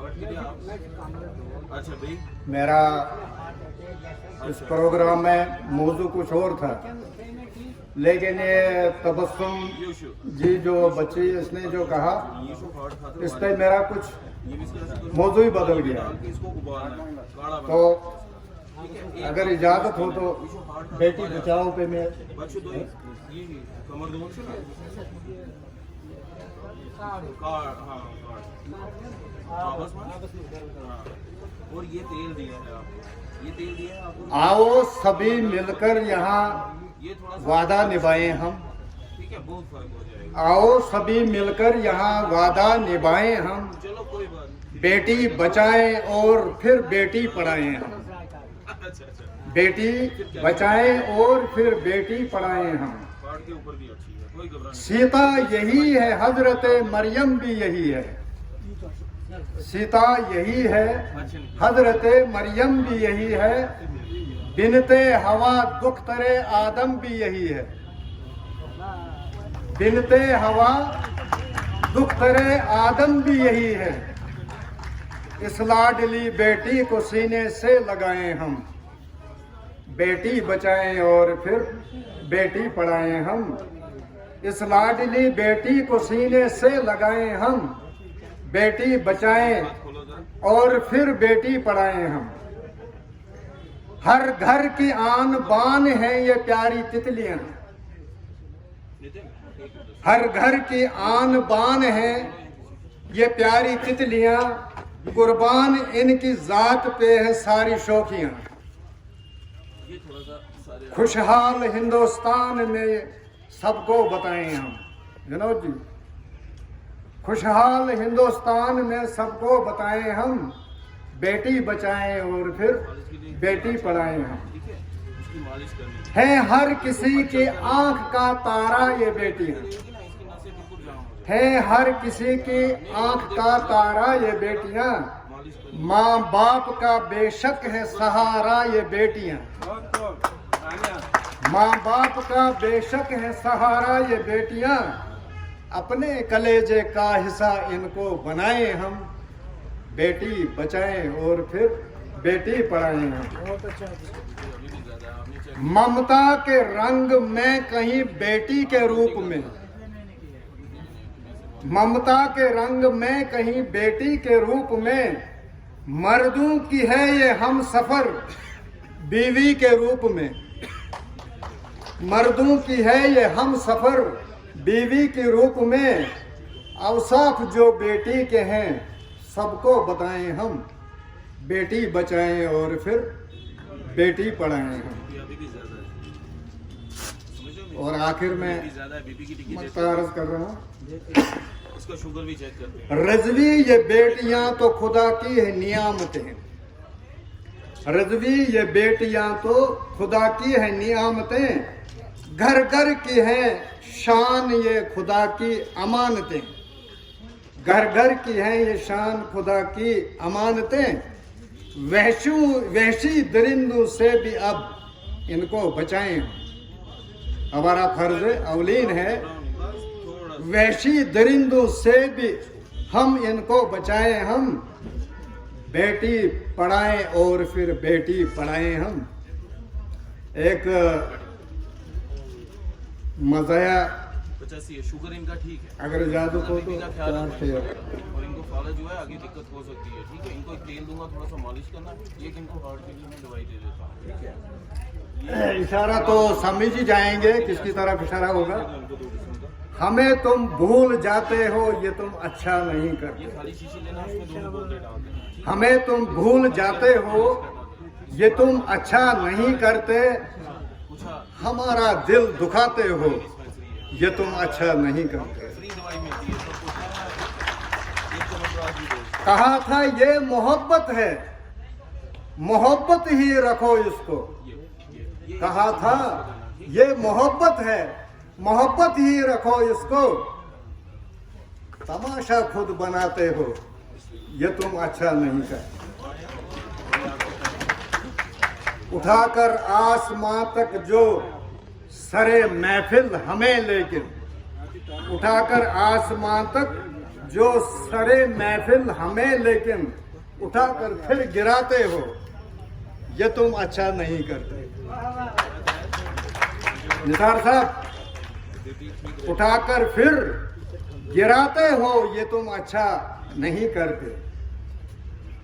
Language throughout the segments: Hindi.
अच्छा भाई, मेरा इस प्रोग्राम में मौजू कुछ और था, लेकिन ये तबस्सुम जी जो बच्ची इसने जो कहा, इस पे मेरा कुछ मौजू ही बदल गया। तो अगर इजाजत हो तो बेटी बचाओ पे मैं और ये तेल दिया है, ये तेल दिया है आपको। आओ सभी मिलकर यहाँ ये थोड़ा वादा निभाएं हम। ठीक है, बहुत फर्क हो जाएगा। आओ सभी मिलकर यहाँ वादा निभाएं हम। चलो कोई बात नहीं। बेटी बचाएं और फिर बेटी पढ़ाएं हम। अच्छा, बेटी बचाएं और फिर बेटी पढ़ाएं हम। पहाड़ के ऊपर भी अच्छी है, कोई घबराने सीता यही है, हजरत मरियम भी यही है। सीता यही है, हजरत मरियम भी यही है। बिनते हवा दुख तरे आदम भी यही है। बिनते हवा दुख तरे आदम भी यही है। इस लाडली बेटी को सीने से लगाएं हम। बेटी बचाएं और फिर बेटी पढ़ाएं हम। इस लाडली बेटी को सीने से लगाएं हम। बेटी बचाएं और फिर बेटी पढ़ाएं हम। हर घर की आन बान है ये प्यारी तितलियां। हर घर की आन बान है ये प्यारी तितलियां। कुर्बान इनकी जात पे है सारी शौकियां। खुशहाल हिंदुस्तान में सबको बताएं हम। विनोद जी, खुशहाल हिंदुस्तान में सबको बताएं हम। बेटी बचाएं और फिर बेटी पढ़ाएं हम। है हर किसी की आंख का तारा ये बेटियां। है हर किसी की आंख का तारा ये बेटियां। माँ बाप का बेशक है सहारा ये बेटियां। माँ बाप का बेशक है सहारा ये बेटियां। अपने कलेजे का हिस्सा इनको बनाएं हम। बेटी बचाएं और फिर बेटी पढ़ाएं हम। ममता के रंग में कहीं बेटी के रूप में, ममता के रंग में कहीं बेटी के रूप में। मर्दों की है ये हम सफर बीवी के रूप में। मर्दों की है ये हम सफर बीवी के रूप में। अवसाफ जो बेटी के हैं सबको बताएं हम। बेटी बचाएं और फिर बेटी पढ़ाएं हम। और आखिर में मतारज कर रहा हूँ, इसका शुगर भी चेक करते हैं। रजवी ये बेटियां तो खुदा की है नियामतें। रजवी ये बेटियां तो खुदा की है नियामतें। घर घर की है शान ये खुदा की अमानतें। घर घर की है ये शान खुदा की अमानतें। वहशी दरिंदों से भी अब इनको बचाएं। हमारा फर्ज अवलीन है। वहशी दरिंदों से भी हम इनको बचाएं हम। बेटी पढ़ाएं और फिर बेटी पढ़ाएं हम। एक मज़ाया 85 है, शुगर इनका ठीक है। अगर ज्यादा हो तो बीपी का ख्याल रखना है। और इनको फालज जो है आगे दिक्कत हो सकती है। ठीक है, इनको एक तेल दूंगा, थोड़ा सा मालिश करना। एक इनको हार्ट के लिए मैं दवाई दे देता हूँ। ठीक है, इशारा तो समझ ही जाएंगे किसकी तरफ इशारा होगा। हमें तुम भूल जाते हो ये तुम अच्छा नहीं करते। खाली शीशी लेना, उसमें 2 बोतलें डाल देना। हमें तुम भूल जाते हो ये तुम अच्छा नहीं करते। हमारा दिल दुखाते हो ये तुम अच्छा नहीं करते। फ्री दवाई मिलती है, सब कुछ है। एक चमत्कार भी दो। कहा था ये मोहब्बत है, मोहब्बत ही रखो इसको। कहा था ये मोहब्बत है, मोहब्बत ही रखो इसको। तमाशा खुद बनाते हो ये तुम अच्छा नहीं करते। उठाकर आसमां तक जो सरे महफिल हमें, लेकिन उठाकर आसमां तक जो सरे महफिल हमें लेकिन उठाकर फिर गिराते हो, ये तुम अच्छा नहीं करते। निसार साहब, उठाकर फिर गिराते हो, ये तुम अच्छा नहीं करते।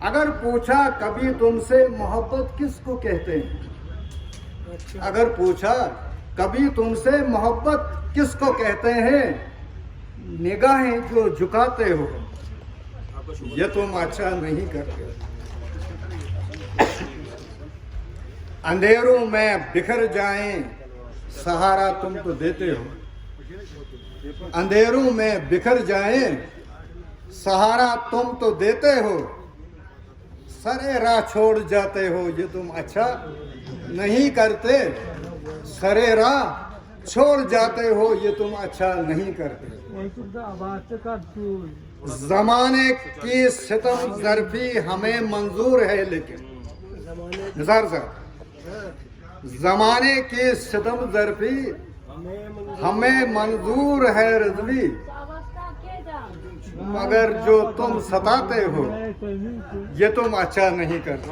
अगर पूछा कभी तुमसे मोहब्बत किसको कहते हैं, अगर पूछा कभी तुमसे मोहब्बत किसको कहते हैं, निगाहें जो झुकाते हो, ये तुम अच्छा नहीं करते। अंधेरों में बिखर जाएं, सहारा तुम तो देते हो। अंधेरों में बिखर जाएं, सहारा तुम तो देते हो। सरे राह छोड़ जाते हो, ये तुम अच्छा नहीं करते। सरे राह छोड़ जाते हो, ये तुम अच्छा नहीं करते। जमाने की सितम ज़र्फी हमें मंजूर है, लेकिन निसार साहब, जमाने की सितम ज़र्फी हमें मंजूर है रिजवी, मगर जो तुम सताते हो, ये तुम अच्छा नहीं करते।